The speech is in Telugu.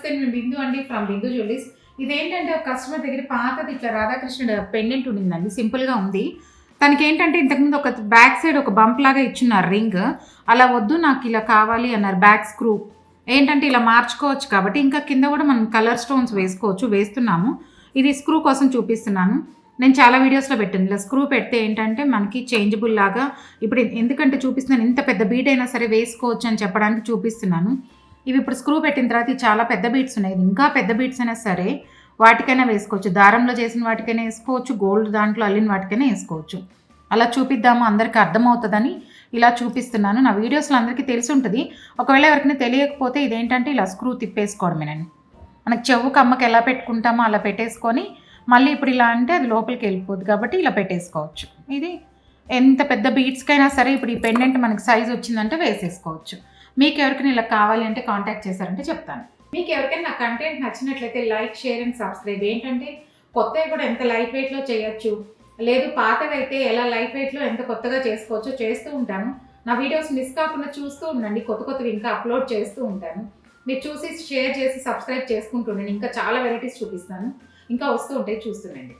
నమస్తే, నేను బిందు అండి ఫ్రమ్ బిందు జ్యువెలరీస్. ఇదేంటంటే ఒక కస్టమర్ దగ్గర పాతది ఇట్లా రాధాకృష్ణుడు పెండెంట్ ఉండిందండి, సింపుల్గా ఉంది. తనకి ఏంటంటే ఇంతకుముందు ఒక బ్యాక్ సైడ్ ఒక బంప్ లాగా ఇచ్చున్నారు రింగ్, అలా వద్దు నాకు ఇలా కావాలి అన్నారు. బ్యాక్ స్క్రూ ఏంటంటే ఇలా మార్చుకోవచ్చు కాబట్టి ఇంకా కింద కూడా మనం కలర్ స్టోన్స్ వేసుకోవచ్చు, వేస్తున్నాము. ఇది స్క్రూ కోసం చూపిస్తున్నాను. నేను చాలా వీడియోస్లో పెట్టాను. ఇలా స్క్రూ పెడితే ఏంటంటే మనకి చేంజబుల్ లాగా, ఇప్పుడు ఎందుకంటే చూపిస్తున్నాను, ఇంత పెద్ద బీట్ అయినా సరే వేసుకోవచ్చు అని చెప్పడానికి చూపిస్తున్నాను. ఇవి ఇప్పుడు స్క్రూ పెట్టిన తర్వాత చాలా పెద్ద బీట్స్ ఉన్నాయి, ఇంకా పెద్ద బీట్స్ అయినా సరే వాటికైనా వేసుకోవచ్చు. దారంలో చేసిన వాటికైనా వేసుకోవచ్చు, గోల్డ్ దాంట్లో అల్లిన వాటికైనా వేసుకోవచ్చు. అలా చూపిద్దాము, అందరికీ అర్థమవుతుందని ఇలా చూపిస్తున్నాను. నా వీడియోస్లో అందరికీ తెలిసి ఉంటుంది. ఒకవేళ ఎవరికైనా తెలియకపోతే ఇదేంటంటే ఇలా స్క్రూ తిప్పేసుకోవడమేనండి. మనకు చెవు కమ్మకి ఎలా పెట్టుకుంటామో అలా పెట్టేసుకొని మళ్ళీ ఇప్పుడు ఇలా అంటే అది లోపలికి వెళ్ళిపోద్ది కాబట్టి ఇలా పెట్టేసుకోవచ్చు. ఇది ఎంత పెద్ద బీట్స్కైనా సరే ఇప్పుడు ఈ పెండెంట్ మనకి సైజ్ వచ్చిందంటే వేసేసుకోవచ్చు. మీకు ఎవరికైనా ఇలా కావాలి అంటే కాంటాక్ట్ చేశారంటే చెప్తాను. మీకు ఎవరికైనా నా కంటెంట్ నచ్చినట్లయితే లైక్, షేర్ అండ్ సబ్స్క్రైబ్. ఏంటంటే కొత్తవి కూడా ఎంత లైట్ వెయిట్లో చేయొచ్చు, లేదు పాతవి అయితే ఎలా లైట్ వెయిట్లో ఎంత కొత్తగా చేసుకోవచ్చో చేస్తూ ఉంటాను. నా వీడియోస్ మిస్ కాకుండా చూస్తూ ఉండండి, కొత్త కొత్తవి ఇంకా అప్లోడ్ చేస్తూ ఉంటాను. మీరు చూసి షేర్ చేసి సబ్స్క్రైబ్ చేసుకుంటుండండి. ఇంకా చాలా వెరైటీస్ చూపిస్తాను, ఇంకా వస్తూ ఉంటాయి, చూస్తుండండి.